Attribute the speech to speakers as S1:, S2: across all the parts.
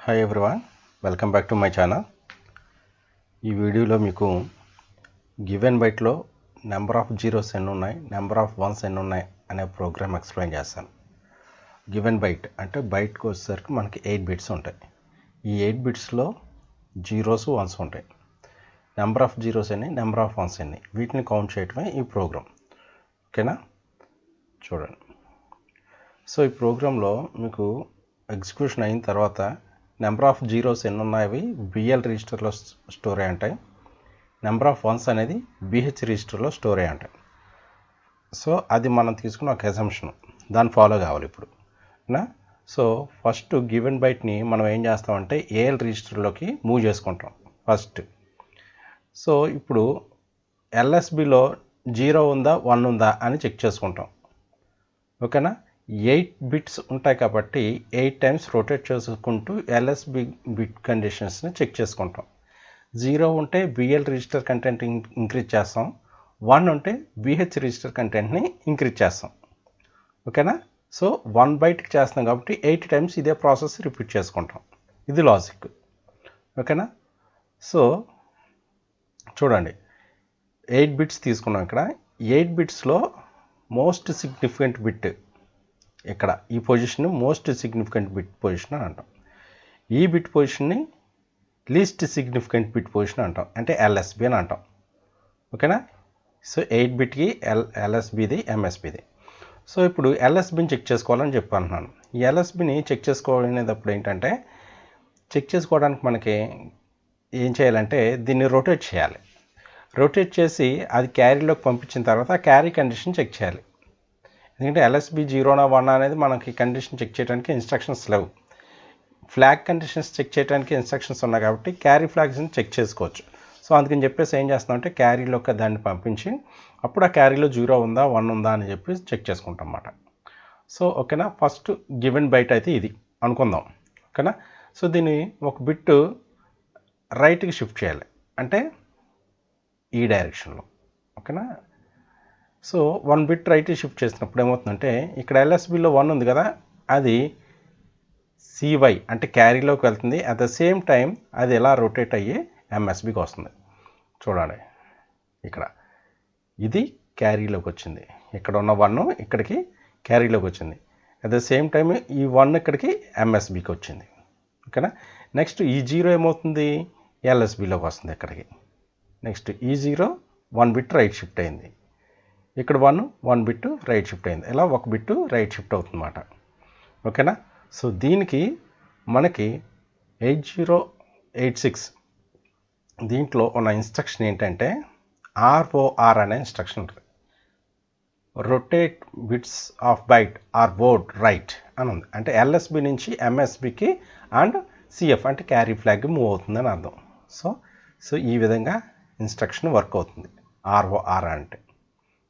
S1: Hi everyone, welcome back to my channel. ఈ వీడియోలో మీకు గివెన్ బైట్లో నెంబర్ ఆఫ్ జీరోస్ ఎన్ని ఉన్నాయి, నెంబర్ ఆఫ్ వన్స్ ఎన్ని ఉన్నాయి అనే ప్రోగ్రామ్ ఎక్స్ప్లెయిన్ చేస్తాను. గివెన్ బైట్ అంటే బైట్కి వచ్చేసరికి మనకి 8 బిట్స్ ఉంటాయి. ఈ 8 బిట్స్లో జీరోస్ వన్స్ ఉంటాయి. నెంబర్ ఆఫ్ జీరోస్ ఎన్ని, నెంబర్ ఆఫ్ వన్స్ ఎన్ని, వీటిని కౌంట్ చేయటమే ఈ ప్రోగ్రామ్. ఓకేనా, చూడండి. సో ఈ ప్రోగ్రాంలో మీకు ఎగ్జిక్యూషన్ అయిన తర్వాత నెంబర్ ఆఫ్ జీరోస్ ఎన్ని ఉన్నాయి బిఎల్ రిజిస్టర్లో స్టోర్ అయి ఉంటాయి. నెంబర్ ఆఫ్ వన్స్ అనేది బిహెచ్ రిజిస్టర్లో స్టోర్ అయి ఉంటాయి. సో అది మనం తీసుకున్న ఒక అసంప్షన్, దాన్ని ఫాలో కావాలి ఇప్పుడు నా. సో ఫస్ట్ గివెన్ బైట్ని మనం ఏం చేస్తామంటే ఏఎల్ రిజిస్టర్లోకి మూవ్ చేసుకుంటాం ఫస్ట్. సో ఇప్పుడు ఎల్ఎస్బిలో 0 ఉందా 1 ఉందా అని చెక్ చేసుకుంటాం. ఓకేనా, 8 బిట్స్ ఉంటాయి కాబట్టి 8 టైమ్స్ రొటేట్ చేసుకుంటూ ఎల్ఎస్బి బిట్ కండిషన్స్ని చెక్ చేసుకుంటాం. 0 ఉంటే బిఎల్ రిజిస్టర్ కంటెంట్ ఇంక్రీజ్ చేస్తాం, 1 ఉంటే బిహెచ్ రిజిస్టర్ కంటెంట్ని ఇంక్రీజ్ చేస్తాం. ఓకేనా, సో 1 బైట్కి చేస్తాం కాబట్టి 8 టైమ్స్ ఇదే ప్రాసెస్ రిపీట్ చేసుకుంటాం. ఇది లాజిక్. ఓకేనా, సో చూడండి, 8 బిట్స్ తీసుకున్నాం. ఇక్కడ 8 బిట్స్లో మోస్ట్ సిగ్నిఫికెంట్ బిట్ ఇక్కడ ఈ position most significant bit position అని అంటాం. ఈ బిట్ పొజిషన్ని లీస్ట్ సిగ్నిఫికెంట్ బిట్ పొజిషన్ అంటాం, అంటే ఎల్ఎస్బి అని అంటాం. ఓకేనా, సో 8 బిట్కి ఎల్ఎస్బిది ఎంఎస్బిది. సో ఇప్పుడు ఎల్ఎస్బిని చెక్ చేసుకోవాలని చెప్పంటున్నాను. ఈ ఎల్ఎస్బిని చెక్ చేసుకోవాలనేటప్పుడు ఏంటంటే, చెక్ చేసుకోవడానికి మనకి ఏం చేయాలంటే దీన్ని రొటేట్ చేయాలి. రొటేట్ చేసి అది క్యారీలోకి పంపించిన తర్వాత ఆ క్యారీ కండిషన్ చెక్ చేయాలి. ఎందుకంటే ఎల్ఎస్బి 0నా 1 అనేది మనకి కండిషన్ చెక్ చేయడానికి ఇన్స్ట్రక్షన్స్ లేవు. ఫ్లాగ్ కండిషన్స్ చెక్ చేయడానికి ఇన్స్ట్రక్షన్స్ ఉన్నాయి కాబట్టి క్యారీ ఫ్లాగ్స్ని చెక్ చేసుకోవచ్చు. సో అందుకని చెప్పేసి ఏం చేస్తామంటే క్యారీలోకి దాన్ని పంపించి అప్పుడు ఆ క్యారీలో 0 ఉందా 1 ఉందా అని చెప్పి చెక్ చేసుకుంటాం అన్నమాట. సో ఓకేనా, ఫస్ట్ గివెన్ బైట్ అయితే ఇది అనుకుందాం. ఓకేనా, సో దీన్ని ఒక బిట్ రైట్కి షిఫ్ట్ చేయాలి, అంటే ఈ డైరెక్షన్లో. ఓకేనా, సో 1 బిట్ రైట్ షిఫ్ట్ చేసినప్పుడు ఏమవుతుందంటే ఇక్కడ ఎల్ఎస్బిలో 1 ఉంది కదా, అది సివై అంటే క్యారీలోకి వెళ్తుంది. అట్ ద సేమ్ టైం అది ఎలా రొటేట్ అయ్యి ఎంఎస్బికి వస్తుంది. చూడండి, ఇక్కడ ఇది క్యారీలోకి వచ్చింది, ఇక్కడ ఉన్న 1 ఇక్కడికి క్యారీలోకి వచ్చింది. అట్ ద సేమ్ టైం ఈ 1 ఇక్కడికి ఎంఎస్బికి వచ్చింది. ఓకేనా, నెక్స్ట్ ఈ 0 ఏమవుతుంది ఎల్ఎస్బిలోకి వస్తుంది ఇక్కడికి. నెక్స్ట్ ఈ 0 1 బిట్ రైట్ షిఫ్ట్ అయింది, ఇక్కడ 1 బిట్ రైట్ షిఫ్ట్ అయింది. ఇలా 1 బిట్ రైట్ షిఫ్ట్ అవుతుందన్నమాట. ఓకేనా, సో దీనికి మనకి 8086 దీంట్లో ఉన్న ఇన్స్ట్రక్షన్ ఏంటంటే ఆర్ఓఆర్ అనే ఇన్స్ట్రక్షన్ ఉంటుంది. Rotate bits of byte or word right అని ఉంది. అంటే ఎల్ఎస్బి నుంచి ఎంఎస్బికి అండ్ సిఎఫ్ అంటే క్యారీ ఫ్లాగ్ మూవ్ అవుతుందని అర్థం. సో ఈ విధంగా ఇన్స్ట్రక్షన్ వర్క్ అవుతుంది ఆర్ఓఆర్ అంటే.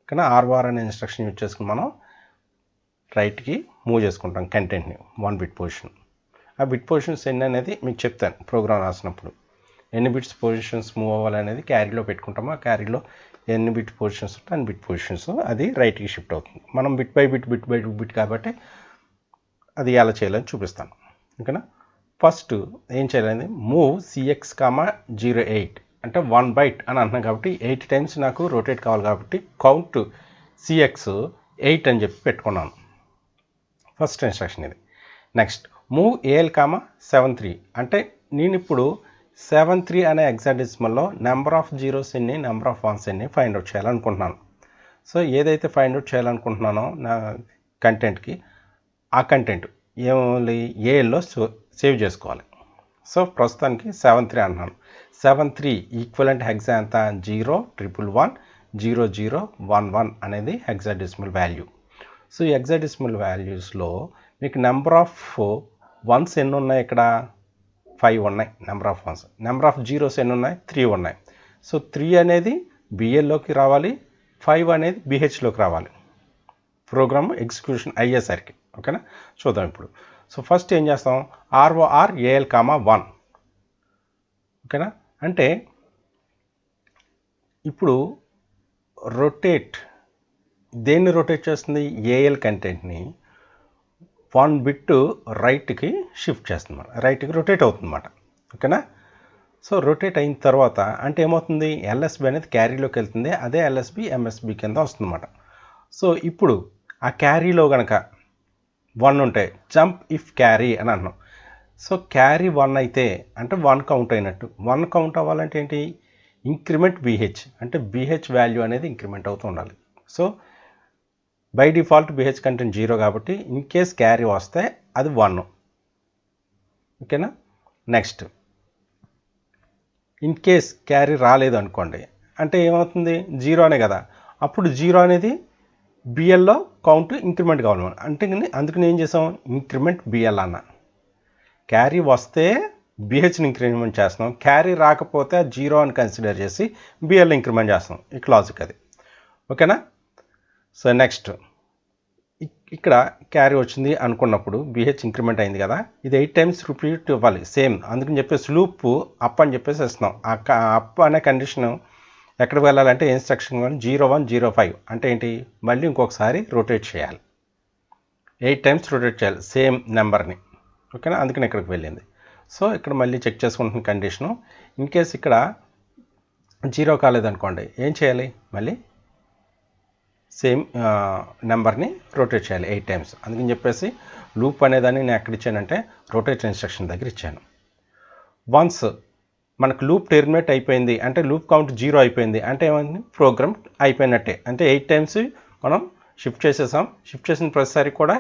S1: కానీ ఆర్ఓఆర్ అనే ఇన్స్ట్రక్షన్ యూజ్ చేసుకుని మనం రైట్కి మూవ్ చేసుకుంటాం కంటెంట్ని 1 బిట్ పొజిషన్. ఆ బిట్ పొజిషన్స్ ఎన్ని అనేది మీకు చెప్తాను ప్రోగ్రామ్ రాసినప్పుడు. ఎన్ని బిట్స్ పొజిషన్స్ మూవ్ అవ్వాలనేది క్యారీలో పెట్టుకుంటాము. ఆ క్యారీలో ఎన్ని బిట్ పొజిషన్స్ ఉంటే అన్ని బిట్ పొజిషన్స్ అది రైట్కి షిఫ్ట్ అవుతుంది. మనం బిట్ బై బిట్ కాబట్టి అది ఎలా చేయాలని చూపిస్తాను. ఓకేనా, ఫస్ట్ ఏం చేయాలని మూవ్ సిఎక్స్ 08 అంటే 1 బైట్ అని అంటున్నాం కాబట్టి 8 టైమ్స్ నాకు రొటేట్ కావాలి కాబట్టి కౌంట్ సిఎక్స్ 8 అని చెప్పి పెట్టుకున్నాను. ఫస్ట్ ఇన్స్ట్రక్షన్ ఇది. నెక్స్ట్ మూవ్ ఏఎల్ 73 అంటే నేను ఇప్పుడు 73 అనే హెక్సాడెసిమల్లో నెంబర్ ఆఫ్ జీరోస్ ఎన్ని, నెంబర్ ఆఫ్ వన్స్ ఎన్ని ఫైండ్ అవుట్ చేయాలనుకుంటున్నాను. సో ఏదైతే ఫైండ్ అవుట్ చేయాలనుకుంటున్నానో నా కంటెంట్కి ఆ కంటెంట్ ఏమో ఏఎల్లో సేవ్ చేసుకోవాలి. సో ప్రస్తుతానికి 73 అంటున్నాను. 73 ఈక్వలెంట్ హెక్సా ఎంత 0110011 అనేది హెక్సాడెసిమల్ వాల్యూ. సో ఈ హెక్సాడెసిమల్ వాల్యూస్లో మీకు నెంబర్ ఆఫ్ వన్స్ ఎన్ని ఉన్నాయి, ఇక్కడ 5 ఉన్నాయి number of once. Number of zeros ఎన్ని ఉన్నాయి 3 ఉన్నాయి. సో 3 అనేది బిఎల్లోకి రావాలి, 5 అనేది బిహెచ్లోకి రావాలి ప్రోగ్రామ్ ఎగ్జిక్యూషన్ అయ్యేసరికి. ఓకేనా, చూద్దాం ఇప్పుడు. సో ఫస్ట్ ఏం చేస్తాం ఆర్ఓఆర్ ఏఎల్ 1. ఓకేనా, అంటే ఇప్పుడు రొటేట్ దేన్ని రొటేట్ చేస్తుంది, ఏఎల్ కంటెంట్ని 1 బిట్ రైట్కి షిఫ్ట్ చేస్తుంది, రైట్కి రొటేట్ అవుతుందన్నమాట. ఓకేనా. సో రొటేట్ అయిన తర్వాత అంటే ఏమవుతుంది, ఎల్ఎస్బి అనేది క్యారీలోకి వెళ్తుంది, అదే ఎల్ఎస్బి ఎంఎస్బి కింద వస్తుందన్నమాట. సో ఇప్పుడు ఆ క్యారీలో కనుక 1 ఉంటే జంప్ ఇఫ్ క్యారీ అని అన్నాం. సో క్యారీ 1 అయితే అంటే 1 కౌంట్ అయినట్టు. 1 కౌంట్ అవ్వాలంటే ఏంటి, ఇంక్రిమెంట్ బీహెచ్ అంటే బీహెచ్ వాల్యూ అనేది ఇంక్రిమెంట్ అవుతూ ఉండాలి. So by default BH content 0 కాబట్టి ఇన్ కేస్ క్యారీ వస్తే అది 1. ఓకేనా. నెక్స్ట్ ఇన్ కేస్ క్యారీ రాలేదు అనుకోండి, అంటే ఏమవుతుంది, 0 అనే కదా, అప్పుడు 0 అనేది బిఎల్లో కౌంట్ ఇంక్రిమెంట్ కావాలి. అంటే అందుకని ఏం చేసాం, ఇంక్రిమెంట్ బిఎల్ అన్న. క్యారీ వస్తే బిహెచ్ని ఇంక్రిమెంట్ చేస్తున్నాం, క్యారీ రాకపోతే 0 అని కన్సిడర్ చేసి బిఎల్ ఇంక్రిమెంట్ చేస్తున్నాం. ఈ లాజిక్ అది. ఓకేనా. సో నెక్స్ట్ ఇక్కడ క్యారీ వచ్చింది అనుకున్నప్పుడు బిహెచ్ ఇంక్రిమెంట్ అయింది కదా, ఇది 8 టైమ్స్ రిపీట్ ఇవ్వాలి సేమ్. అందుకని చెప్పేసి లూప్ అప్ అని చెప్పేసి ఇస్తున్నాం. అప్ అనే కండిషన్ ఎక్కడికి వెళ్ళాలంటే ఇన్స్ట్రక్షన్ 0105 అంటే ఏంటి, మళ్ళీ ఇంకొకసారి రొటేట్ చేయాలి, 8 టైమ్స్ రొటేట్ చేయాలి సేమ్ నెంబర్ని. ఓకేనా. అందుకని ఇక్కడికి వెళ్ళింది. సో ఇక్కడ మళ్ళీ చెక్ చేసుకుంటున్న కండిషను, ఇన్ కేస్ ఇక్కడ 0 కాలేదనుకోండి ఏం చేయాలి, మళ్ళీ సేమ్ నెంబర్ని రొటేట్ చేయాలి 8 టైమ్స్. అందుకని చెప్పేసి లూప్ అనేదాన్ని నేను ఎక్కడ ఇచ్చానంటే రొటేట్ ఇన్స్ట్రక్షన్ దగ్గర ఇచ్చాను. వన్స్ మనకు లూప్ టెర్మినేట్ అయిపోయింది అంటే లూప్ కౌంట్ 0 అయిపోయింది అంటే ఏమైంది, ప్రోగ్రామ్ అయిపోయినట్టే. అంటే 8 టైమ్స్ మనం షిఫ్ట్ చేసేసాం. షిఫ్ట్ చేసిన ప్రతిసారి కూడా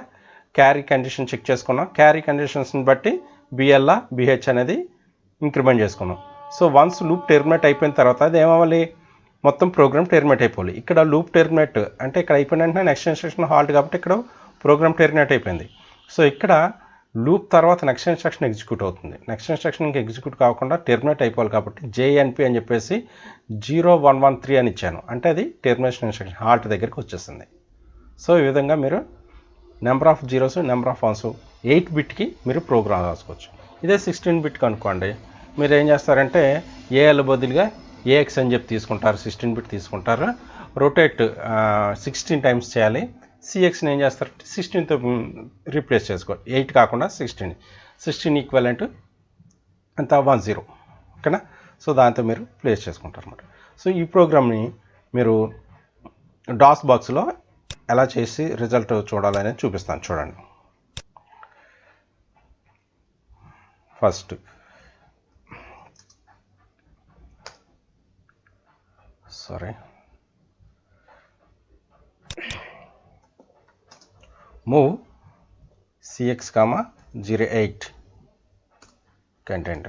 S1: క్యారీ కండిషన్ చెక్ చేసుకున్నాం, క్యారీ కండిషన్స్ని బట్టి బిఎల్ఆ బిహెచ్ అనేది ఇంక్రిమెంట్ చేసుకున్నాం. సో వన్స్ లూప్ టెర్మినేట్ అయిపోయిన తర్వాత అది ఏమవ్వాలి, మొత్తం ప్రోగ్రామ్ టెర్మినేట్ అయిపోవాలి. ఇక్కడ లూప్ టెర్మినేట్ అంటే ఇక్కడ అయిపోయిన వెంటనే నెక్స్ట్ ఇన్స్ట్రక్షన్ హాల్ట్ కాబట్టి ఇక్కడ ప్రోగ్రామ్ టెర్మినేట్ అయిపోయింది. సో ఇక్కడ లూప్ తర్వాత నెక్స్ట్ ఇన్స్ట్రక్షన్ ఎగ్జిక్యూట్ అవుతుంది. నెక్స్ట్ ఇన్స్ట్రక్షన్ ఇంకా ఎగ్జిక్యూట్ కాకుండా టెర్మినేట్ అయిపోవాలి కాబట్టి జేఎన్పి అని చెప్పేసి 0113 అని ఇచ్చాను. అంటే అది టెర్మినేషన్ ఇన్స్ట్రక్షన్ హాల్ట్ దగ్గరికి వచ్చేస్తుంది. సో ఈ విధంగా మీరు number of zeros number of once 8 బిట్కి మీరు ప్రోగ్రామ్ రాసుకోవచ్చు. ఇదే 16 బిట్కి అనుకోండి, మీరు ఏం చేస్తారంటే ఏఎల్ బదులుగా ఏఎక్స్ అని చెప్పి తీసుకుంటారు, 16 బిట్ తీసుకుంటారు, రొటేట్ 16 టైమ్స్ చేయాలి. సిఎక్స్ని ఏం చేస్తారంటే 16తో రీప్లేస్ చేసుకోవాలి, 8 కాకుండా 16 ఈక్వలెంట్ అంత 10. ఓకేనా. సో దాంతో మీరు ప్లేస్ చేసుకుంటారు అన్నమాట. సో ఈ ప్రోగ్రామ్ని మీరు డాస్ బాక్స్లో ఎలా చేసి రిజల్ట్ చూడాలనేది చూపిస్తాను, చూడండి. ఫస్ట్ మూవ్ సిఎక్స్ 08 కంటెంట్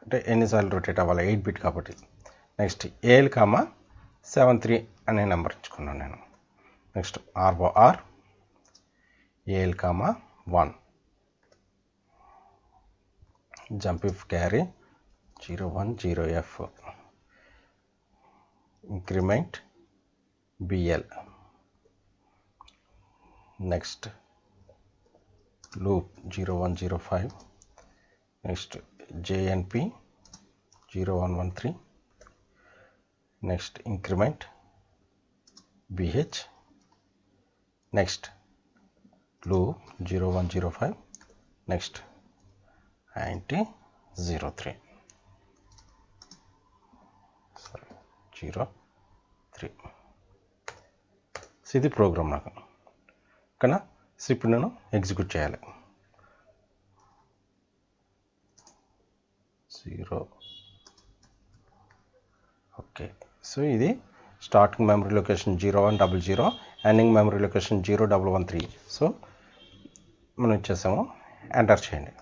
S1: అంటే ఎన్నిసార్లు రొటేట్ అవ్వాలి, 8 బిట్ కాబట్టి. నెక్స్ట్ ఏఎల్ 73 అనే నెంబర్ ఇచ్చుకున్నాను నేను. Next ROR AL 1 jump if carry 010F increment BL. Next loop 0105. Next JNP 0113. Next increment BH. Next loop 0105. Next యాంటీ 03. ఇది ప్రోగ్రామ్ నాకు. ఓకేనా. సో ఇప్పుడు నేను ఎగ్జిక్యూట్ చేయాలి. 0. ఓకే. సో ఇది starting memory location 0100, ending memory location 0113. So మనం ఇచ్చేసాము, enter చేయండి.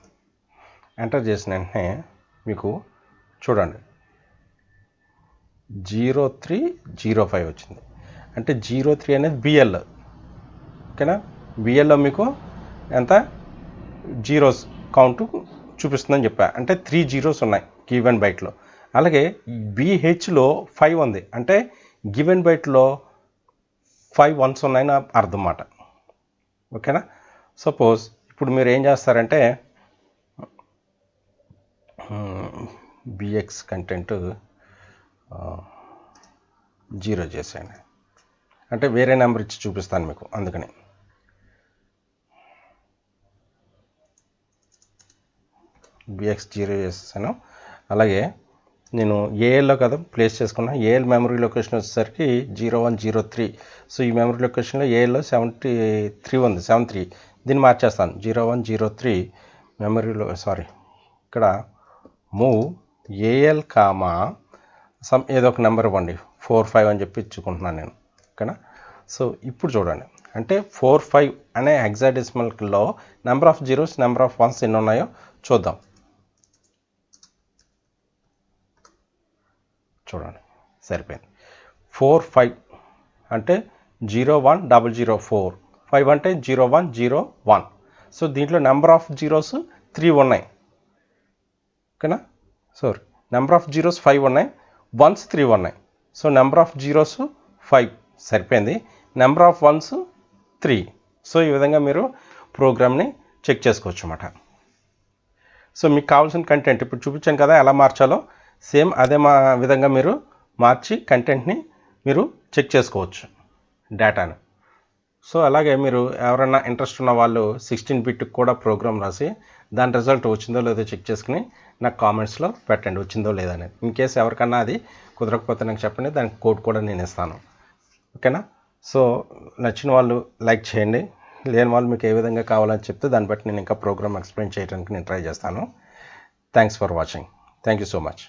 S1: ఎంటర్ చేసిన వెంటనే మీకు చూడండి 0305 వచ్చింది. అంటే 03 అనేది బిఎల్. ఓకేనా. బిఎల్లో మీకు ఎంత జీరోస్ కౌంట్ చూపిస్తుందని చెప్పా, అంటే 3 జీరోస్ ఉన్నాయి గివెన్ బైట్లో. అలాగే బిహెచ్లో 5 ఉంది, అంటే గివెన్ బైట్లో 5 వన్స్ ఉన్నాయని అర్థం అన్నమాట. ఓకేనా. సపోజ్ ఇప్పుడు మీరు ఏం చేస్తారంటే బిఎక్స్ కంటెంట్ 0 చేసేయండి, అంటే వేరే నెంబర్ ఇచ్చి చూపిస్తాను మీకు. అందుకని BX0 చేసేసాను. అలాగే నేను ఏఎల్లో కదా ప్లేస్ చేసుకున్నా. ఏఎల్ మెమరీ లొకేషన్ వచ్చేసరికి 0103. సో ఈ మెమరీ లొకేషన్లో ఏఎల్లో 73 ఉంది, 73. దీన్ని మార్చేస్తాను 0103 మెమరీలో. ఇక్కడ మూవ్ ఏఎల్ కామా ఏదో ఒక నెంబర్ ఇవ్వండి, 45 అని చెప్పి ఇచ్చుకుంటున్నాను నేను. ఓకేనా? సో ఇప్పుడు చూడండి, అంటే 45 అనే హెక్సాడెసిమల్లో number of zeros, number of ones ఎన్ని ఉన్నాయో చూద్దాం. చూడండి, సరిపోయింది. 45 అంటే 01004, 5 అంటే 0101. సో దీంట్లో నెంబర్ ఆఫ్ జీరోస్ 3 ఉన్నాయి. ఓకేనా? నెంబర్ ఆఫ్ జీరోస్ 5 ఉన్నాయి, వన్స్ 3 ఉన్నాయి. సో నెంబర్ ఆఫ్ జీరోస్ 5 సరిపోయింది, నెంబర్ ఆఫ్ వన్స్ 3. సో ఈ విధంగా మీరు ప్రోగ్రామ్ని చెక్ చేసుకోవచ్చు అన్నమాట. సో మీకు కావాల్సిన కంటెంట్ ఇప్పుడు చూపించాను కదా ఎలా మార్చాలో, సేమ్ అదే విధంగా మీరు మార్చి కంటెంట్ని మీరు చెక్ చేసుకోవచ్చు, డేటాని. సో అలాగే మీరు ఎవరైనా ఇంట్రెస్ట్ ఉన్న వాళ్ళు 16 బిట్ కూడా ప్రోగ్రామ్ రాసి దాని రిజల్ట్ వచ్చిందో లేదో చెక్ చేసుకుని నాకు కామెంట్స్లో పెట్టండి, వచ్చిందో లేదని. ఇన్ కేసు ఎవరికన్నా అది కుదరకపోతే నాకు చెప్పండి, దానికి కోడ్ కూడా నేను ఇస్తాను. ఓకేనా? సో నచ్చిన వాళ్ళు లైక్ చేయండి, లేని వాళ్ళు మీకు ఏ విధంగా కావాలని చెప్తే దాన్ని బట్టి నేను ఇంకా ప్రోగ్రామ్ ఎక్స్ప్లెయిన్ చేయడానికి నేను ట్రై చేస్తాను. Thanks for watching. Thank you so much.